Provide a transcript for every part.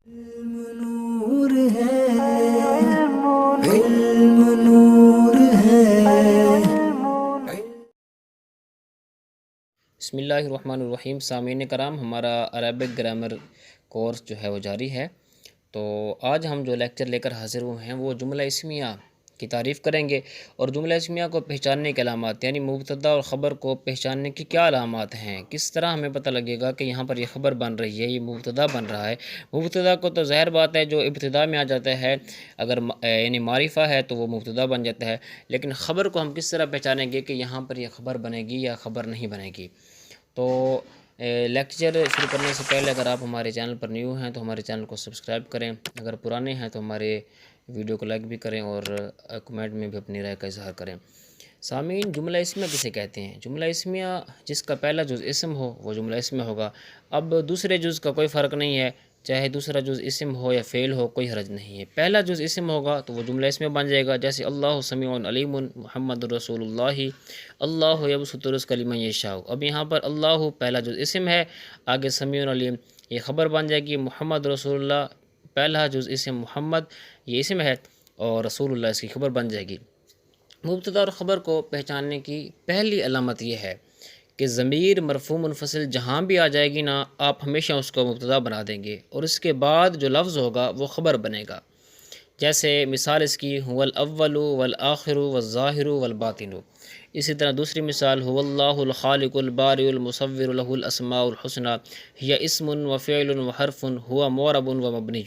علم نور ہے، علم نور ہے۔ بسم اللہ الرحمن الرحیم۔ سامعین کرام، ہمارا عربک گرامر کورس جو ہے وہ جاری ہے۔ تو آج ہم جو لیکچر لے کر حاضر ہوئے ہیں وہ جملہ اسمیہ کی تعریف کریں گے، اور جملہ اسمیہ کو پہچاننے کے علامات، یعنی مبتدا اور خبر کو پہچاننے کی کیا علامات ہیں، کس طرح ہمیں پتہ لگے گا کہ یہاں پر یہ خبر بن رہی ہے، یہ مبتدا بن رہا ہے۔ مبتدا کو تو ظاہر بات ہے جو ابتدا میں آ جاتا ہے، اگر یعنی معرفہ ہے تو وہ مبتدا بن جاتا ہے، لیکن خبر کو ہم کس طرح پہچانیں گے کہ یہاں پر یہ خبر بنے گی یا خبر نہیں بنے گی۔ تو لیکچر شروع کرنے سے پہلے اگر آپ ہمارے چینل پر نیو ہیں تو ہمارے چینل کو سبسکرائب کریں، اگر پرانے ہیں تو ہمارے ویڈیو کو لائک بھی کریں اور کمنٹ میں بھی اپنی رائے کا اظہار کریں۔ سامعین، جملہ اسمیہ کسے کہتے ہیں؟ جملہ اسمیہ جس کا پہلا جز اسم ہو وہ جملہ اسمیہ ہوگا۔ اب دوسرے جز کا کوئی فرق نہیں ہے، چاہے دوسرا جز اسم ہو یا فعل ہو، کوئی حرج نہیں ہے۔ پہلا جز اسم ہوگا تو وہ جملہ اسمیہ بن جائے گا، جیسے اللہ سمیع علیم محمد رسول اللہ، اللہ یبسط الرزق لمن یشاء۔ اب یہاں پر اللہ پہلا جز اسم ہے، آگے سمیع علیم یہ خبر بن جائے گی۔ محمد رسول اللہ پہلا جز اسم محمد یہ اسم ہے، اور رسول اللہ اس کی خبر بن جائے گی۔ مبتدا اور خبر کو پہچاننے کی پہلی علامت یہ ہے کہ ضمیر مرفوع منفصل جہاں بھی آ جائے گی نا، آپ ہمیشہ اس کو مبتدا بنا دیں گے، اور اس کے بعد جو لفظ ہوگا وہ خبر بنے گا۔ جیسے مثال اس کی هو الاول والآخر والظاہر والباطن۔ اسی طرح دوسری مثال هو اللہ الخالق البارئ المصور له الاسماء الحسنى هي اسم وفعل وحرف هو معرب ومبنی۔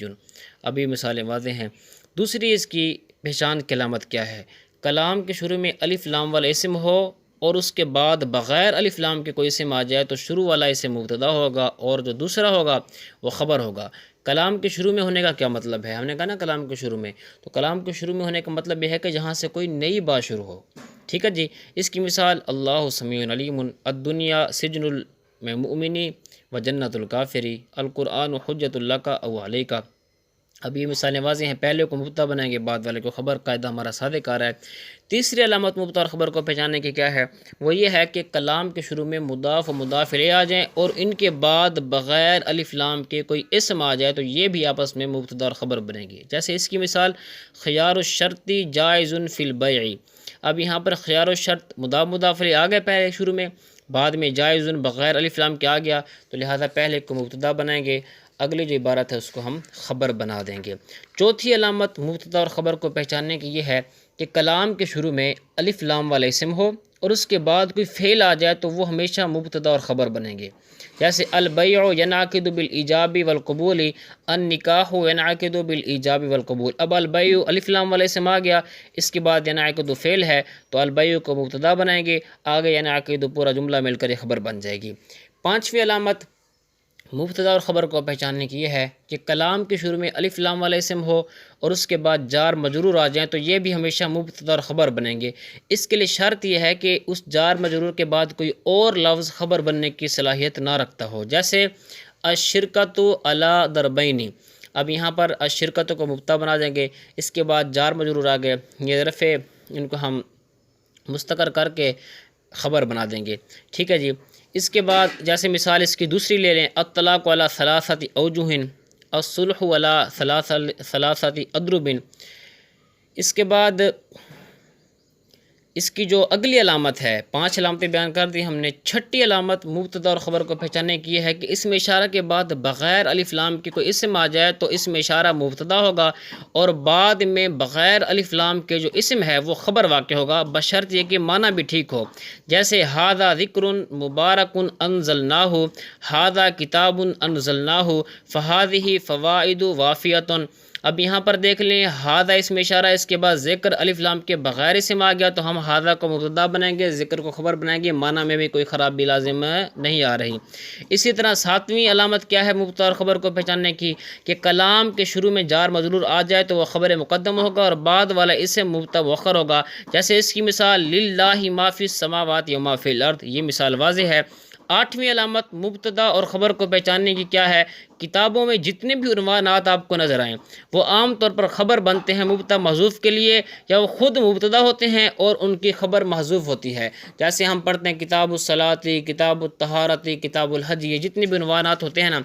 ابھی مثالیں واضح ہیں۔ دوسری اس کی پہچان کی علامت کیا ہے؟ کلام کے شروع میں الف لام والا اسم ہو اور اس کے بعد بغیر الف لام کے کوئی اسم آ جائے تو شروع والا اسم مبتدا ہوگا، اور جو دوسرا ہوگا وہ خبر ہوگا۔ کلام کے شروع میں ہونے کا کیا مطلب ہے؟ ہم نے کہا نا کلام کے شروع میں، تو کلام کے شروع میں ہونے کا مطلب یہ ہے کہ جہاں سے کوئی نئی بات شروع ہو۔ ٹھیک ہے جی۔ اس کی مثال اللہ سمیع علیم، الدنیا سجن المؤمن و جنت الکافری، القرآن حجت لک او علیک۔ اب یہ مثالیں واضح ہیں، پہلے کو مبتدا بنائیں گے، بعد والے کو خبر، قاعدہ ہمارا سادے کار ہے۔ تیسری علامت مبتدا اور خبر کو پہچاننے کی کیا ہے؟ وہ یہ ہے کہ کلام کے شروع میں مضاف و مضاف الیہ آ جائیں، اور ان کے بعد بغیر الف لام کے کوئی اسم آ جائے تو یہ بھی آپس میں مبتدا اور خبر بنے گی۔ جیسے اس کی مثال خیار الشرط جائز فی البیع۔ اب یہاں پر خیار الشرط مضاف الیہ آ گئے پہلے شروع میں، بعد میں جائز بغیر الف لام کے آ گیا، تو لہذا پہلے کو مبتدا بنائیں گے، اگلی جو عبارت ہے اس کو ہم خبر بنا دیں گے۔ چوتھی علامت مبتدا اور خبر کو پہچاننے کی یہ ہے کہ کلام کے شروع میں الف لام والا اسم ہو اور اس کے بعد کوئی فعل آ جائے تو وہ ہمیشہ مبتدا اور خبر بنیں گے۔ جیسے البیع ینعقد بالایجاب والقبول، النکاح ینعقد بالایجاب والقبول۔ اب البیع الف لام والا اسم آ گیا، اس کے بعد ینعقد فعل ہے تو البیع کو مبتدا بنائیں گے، آگے ینعقد پورا جملہ مل کر یہ خبر بن جائے گی۔ پانچویں علامت مبتدا اور خبر کو پہچاننے کی یہ ہے کہ کلام کے شروع میں الف لام والا اسم ہو اور اس کے بعد جار مجرور آ جائیں تو یہ بھی ہمیشہ مبتدا اور خبر بنیں گے۔ اس کے لیے شرط یہ ہے کہ اس جار مجرور کے بعد کوئی اور لفظ خبر بننے کی صلاحیت نہ رکھتا ہو، جیسے الشرکۃ علی ضربین۔ اب یہاں پر الشرکۃ کو مبتدا بنا دیں گے، اس کے بعد جار مجرور آ گئے، یہ ظرف ان کو ہم مستقر کر کے خبر بنا دیں گے۔ ٹھیک ہے جی۔ اس کے بعد جیسے مثال اس کی دوسری لے لیں، الطلاق علی ثلاثۃ اوجہ، الصلح علی ثلاثۃ اضرب۔ اس کے بعد اس کی جو اگلی علامت ہے، 5 علامتیں بیان کر دی ہم نے، چھٹی علامت مبتدا اور خبر کو پہچاننے کی یہ ہے کہ اسم اشارہ کے بعد بغیر الف لام کے کوئی اسم آ جائے تو اسم اشارہ مبتدا ہوگا، اور بعد میں بغیر الف لام کے جو اسم ہے وہ خبر واقع ہوگا، بشرط یہ کہ معنی بھی ٹھیک ہو۔ جیسے ھذا ذکر مبارک انزلناہ، ھذا کتاب انزلناہ، فھذہ فوائد وافیۃ۔ اب یہاں پر دیکھ لیں، ھذا اسم اشارہ، اس کے بعد ذکر الف لام کے بغیر اسم آ گیا تو ہم ھذا کو مبتدا بنائیں گے، ذکر کو خبر بنائیں گے، معنی میں بھی کوئی خرابی لازم نہیں آ رہی۔ اسی طرح 7ویں علامت کیا ہے مبتدا اور خبر کو پہچاننے کی؟ کہ کلام کے شروع میں جار مجرور آ جائے تو وہ خبر مقدم ہوگا اور بعد والا اسم مبتدا مؤخر ہوگا۔ جیسے اس کی مثال للہ ما فی السماوات و ما فی الارض، یہ مثال واضح ہے۔ 8ویں علامت مبتدا اور خبر کو پہچاننے کی کیا ہے؟ کتابوں میں جتنے بھی عنوانات آپ کو نظر آئیں وہ عام طور پر خبر بنتے ہیں مبتدا محذوف کے لیے، یا وہ خود مبتدا ہوتے ہیں اور ان کی خبر محذوف ہوتی ہے۔ جیسے ہم پڑھتے ہیں کتاب الصلاۃ، کتاب الطہارت، کتاب الحج، یہ جتنے بھی عنوانات ہوتے ہیں نا،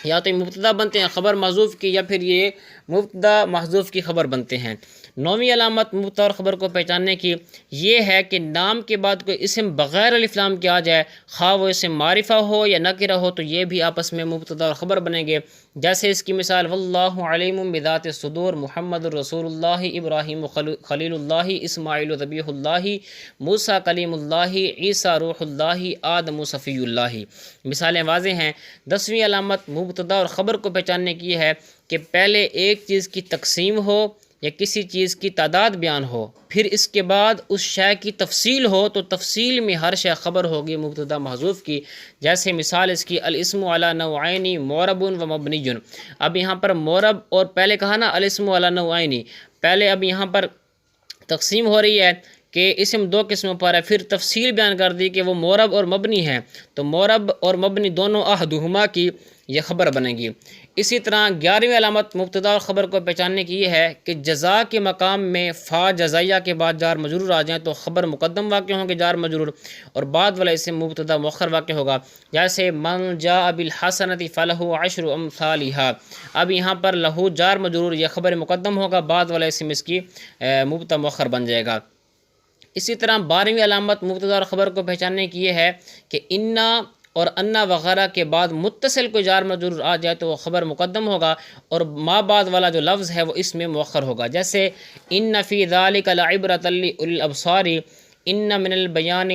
یا تو یہ مبتدا بنتے ہیں خبر محذوف کی، یا پھر یہ مبتدا محذوف کی خبر بنتے ہیں۔ 9ویں علامت مبتدا اور خبر کو پہچاننے کی یہ ہے کہ نام کے بعد کوئی اسم بغیر الف لام کے آ جائے، خواہ وہ اسم معرفہ ہو یا نکرہ ہو، تو یہ بھی آپس میں مبتدا اور خبر بنیں گے۔ جیسے اس کی مثال واللہ علیم بذات الصدور، محمد الرسول اللہ، ابراہیم خلیل اللہ، اسماعیل ذبیح اللہ، موسیٰ کلیم اللہ، عیسیٰ روح اللہ، آدم صفی اللہ۔ مثالیں واضح ہیں۔ 10ویں علامت مبتدا اور خبر کو پہچاننے کی ہے کہ پہلے ایک چیز کی تقسیم ہو یا کسی چیز کی تعداد بیان ہو، پھر اس کے بعد اس شے کی تفصیل ہو، تو تفصیل میں ہر شے خبر ہوگی مبتدا محذوف کی۔ جیسے مثال اس کی الاسم علی نوعین معرب و مبنی۔ اب یہاں پر معرب، اور پہلے کہا نا الاسم علی نوعین، پہلے اب یہاں پر تقسیم ہو رہی ہے کہ اسم دو قسموں پر ہے، پھر تفصیل بیان کر دی کہ وہ معرب اور مبنی ہے، تو معرب اور مبنی دونوں احدہما کی یہ خبر بنے گی۔ اسی طرح 11ویں علامت مبتدا اور خبر کو پہچاننے کی یہ ہے کہ جزا کے مقام میں فا جزائیہ کے بعد جار مجرور آ جائیں تو خبر مقدم واقع ہوں گے جار مجرور، اور بعد والا اسم مبتدا مؤخر واقع ہوگا۔ جیسے من جاء بالحسنۃ فلہ عشر امثالھا، اب یہاں پر لہو جار مجرور، یہ خبر مقدم ہوگا، بعد والا اسم اس کی مبتدا مؤخر بن جائے گا۔ اسی طرح 12ویں علامت مبتدا اور خبر کو پہچاننے کی یہ ہے کہ انا اور انا وغیرہ کے بعد متصل کوئی جار مجرور آ جائے تو وہ خبر مقدم ہوگا، اور ما بعد والا جو لفظ ہے وہ اس میں مؤخر ہوگا۔ جیسے ان فی ذلک لعبرۃ لاولی الابصار، ان من البیان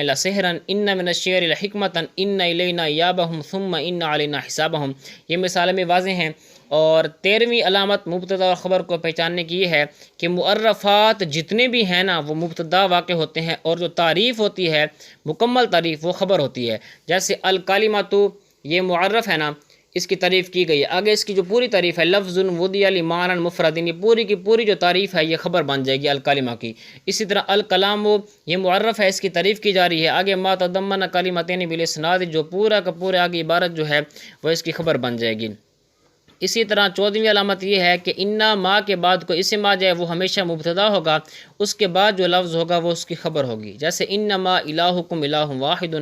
لسحرا، ان من الشعر لحکمۃ، ان الینا ایابہم ثم ان علینا حسابہم۔ یہ مثالیں میں واضح ہیں۔ اور 13ویں علامت مبتدا اور خبر کو پہچاننے کی یہ ہے کہ معرفات جتنے بھی ہیں نا وہ مبتدا واقع ہوتے ہیں، اور جو تعریف ہوتی ہے مکمل تعریف وہ خبر ہوتی ہے۔ جیسے الکلمۃ، یہ معرف ہے نا، اس کی تعریف کی گئی ہے، آگے اس کی جو پوری تعریف ہے لفظ وضع لمعنی مفرد، یہ پوری کی پوری جو تعریف ہے یہ خبر بن جائے گی الکلمہ کی۔ اسی طرح الکلام، یہ معرف ہے، اس کی تعریف کی جا رہی ہے، آگے ما تضمن کلمتین بالاسناد، جو پورا کا پورا آگے عبارت جو ہے وہ اس کی خبر بن جائے گی۔ اسی طرح 14ویں علامت یہ ہے کہ انا ما کے بعد کوئی اسم آ جائے وہ ہمیشہ مبتدا ہوگا، اس کے بعد جو لفظ ہوگا وہ اس کی خبر ہوگی۔ جیسے انما الہکم الہ واحد،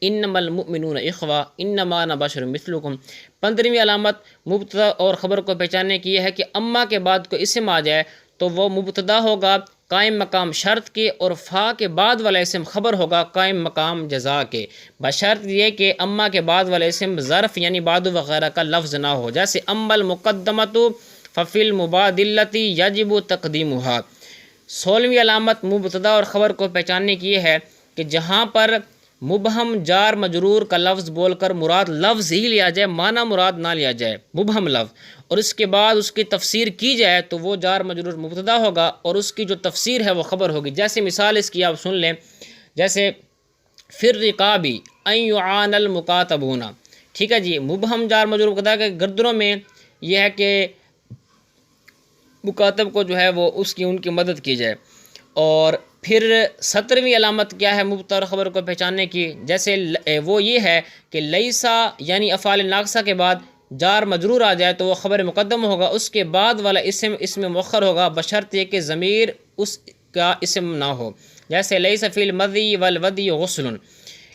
انما المؤمنون اخوہ، انما انا بشر مثلکم۔ 15ویں علامت مبتدا اور خبر کو پہچاننے کی یہ ہے کہ اما کے بعد کوئی اسم آ جائے تو وہ مبتدا ہوگا قائم مقام شرط کے، اور فا کے بعد والا اسم خبر ہوگا قائم مقام جزا کے، بشرط یہ کہ اما کے بعد والا اسم ظرف یعنی بعد وغیرہ کا لفظ نہ ہو۔ جیسے اما المقدمۃ ففی المبادلۃ یجب تقدیمھا۔ 16ویں علامت مبتدا اور خبر کو پہچاننے کی یہ ہے کہ جہاں پر مبہم جار مجرور کا لفظ بول کر مراد لفظ ہی لیا جائے، معنی مراد نہ لیا جائے، مبہم لفظ، اور اس کے بعد اس کی تفسیر کی جائے تو وہ جار مجرور مبتدا ہوگا اور اس کی جو تفسیر ہے وہ خبر ہوگی۔ جیسے مثال اس کی آپ سن لیں، جیسے فی الرقاب ان یعان المکاتبون، ٹھیک ہے جی، مبہم جار مجرور مبتدا کے گردنوں میں یہ ہے کہ مکاتب کو جو ہے وہ ان کی مدد کی جائے۔ اور پھر 17ویں علامت کیا ہے مبتدا اور خبر کو پہچاننے کی، جیسے وہ یہ ہے کہ لیسا یعنی افعال ناقصہ کے بعد جار مجرور آ جائے تو وہ خبر مقدم ہوگا، اس کے بعد والا اسم مؤخر ہوگا، بشرط یہ کہ ضمیر اس کا اسم نہ ہو۔ جیسے لیس فی المضی والودی غسل۔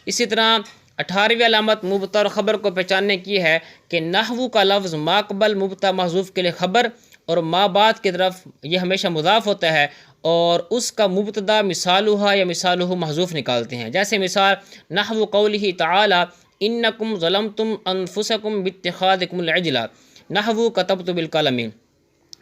اسی طرح 18ویں علامت مبتدا اور خبر کو پہچاننے کی ہے کہ نحو کا لفظ ما قبل مبتدا محذوف کے لیے خبر اور ما بعد کی طرف یہ ہمیشہ مضاف ہوتا ہے، اور اس کا مبتدا مثالہ یا مثالہ محذوف نکالتے ہیں۔ جیسے مثال نحو قولہ تعالی انکم ظلمتم انفسکم باتخاذکم العجل، نحو کتبت بالقلم۔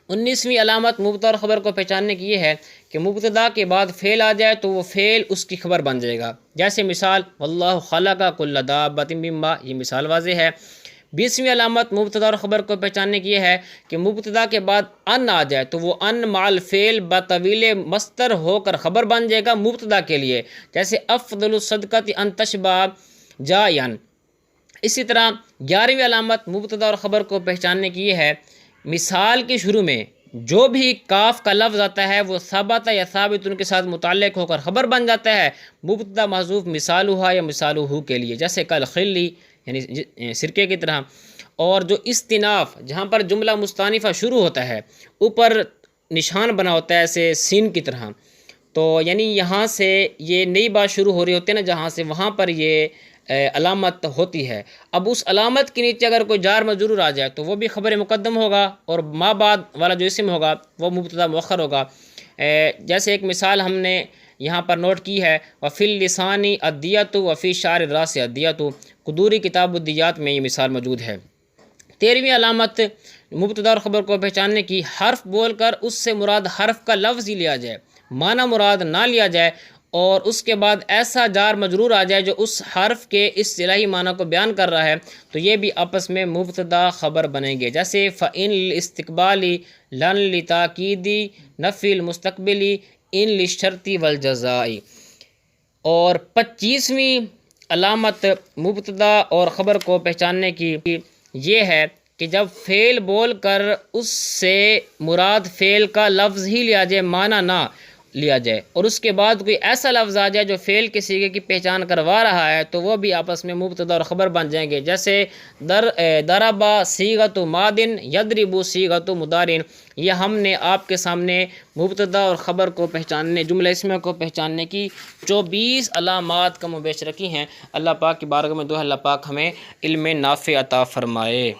19ویں علامت مبتدا اور خبر کو پہچاننے کی یہ ہے کہ مبتدا کے بعد فعل آ جائے تو وہ فعل اس کی خبر بن جائے گا۔ جیسے مثال واللہ خلق کل دابۃ من ماء، یہ مثال واضح ہے۔ 20ویں علامت مبتدا اور خبر کو پہچاننے کی یہ ہے کہ مبتدا کے بعد ان آ جائے تو وہ ان مع الفعل بطویل مصدر ہو کر خبر بن جائے گا مبتدا کے لیے۔ جیسے افضل الصدقۃ ان تشبع جائعا۔ اسی طرح 11ویں علامت مبتدا اور خبر کو پہچاننے کی یہ ہے مثال کے شروع میں جو بھی کاف کا لفظ آتا ہے وہ ثابت یا ثابت ان کے ساتھ متعلق ہو کر خبر بن جاتا ہے مبتدا محذوف مثالہ یا مثالہ کے لیے، جیسے کل خلی یعنی سرکے کی طرح۔ اور جو استناف جہاں پر جملہ مستانفہ شروع ہوتا ہے اوپر نشان بنا ہوتا ہے ایسے سین کی طرح، تو یعنی یہاں سے یہ نئی بات شروع ہو رہی ہوتی ہے نا جہاں سے، وہاں پر یہ علامت ہوتی ہے۔ اب اس علامت کے نیچے اگر کوئی جار مجرور آ جائے تو وہ بھی خبر مقدم ہوگا، اور ما بعد والا جو اسم ہوگا وہ مبتدا مؤخر ہوگا۔ جیسے ایک مثال ہم نے یہاں پر نوٹ کی ہے، وفی اللسان الدیۃ وفی شعر الراس الدیۃ، قدوری کتاب الدیات میں یہ مثال موجود ہے۔ 13ویں علامت مبتدا اور خبر کو پہچاننے کی، حرف بول کر اس سے مراد حرف کا لفظ ہی لیا جائے، معنی مراد نہ لیا جائے، اور اس کے بعد ایسا جار مجرور آ جائے جو اس حرف کے اصطلاحی معنی کو بیان کر رہا ہے، تو یہ بھی آپس میں مبتدا خبر بنیں گے۔ جیسے فَإِن لِلِاسْتِقْبَالِ، لَن لِتَأْکِیدِ، نفی المستقبلی، ان للشرط والجزاء۔ اور 25ویں علامت مبتدا اور خبر کو پہچاننے کی یہ ہے کہ جب فعل بول کر اس سے مراد فعل کا لفظ ہی لیا جائے، معنی نہ لیا جائے، اور اس کے بعد کوئی ایسا لفظ آ جائے جو فعل کے صیغے کی پہچان کروا رہا ہے، تو وہ بھی آپس میں مبتدا اور خبر بن جائیں گے۔ جیسے ضرب صیغۃ ماض، یضرب صیغۃ مضارع۔ یہ ہم نے آپ کے سامنے مبتدا اور خبر کو پہچاننے، جملہ اسمیہ کو پہچاننے کی 24 علامات کم و بیش رکھی ہیں۔ اللہ پاک کی بارگاہ میں دعا ہے اللہ پاک ہمیں علم نافع عطا فرمائے۔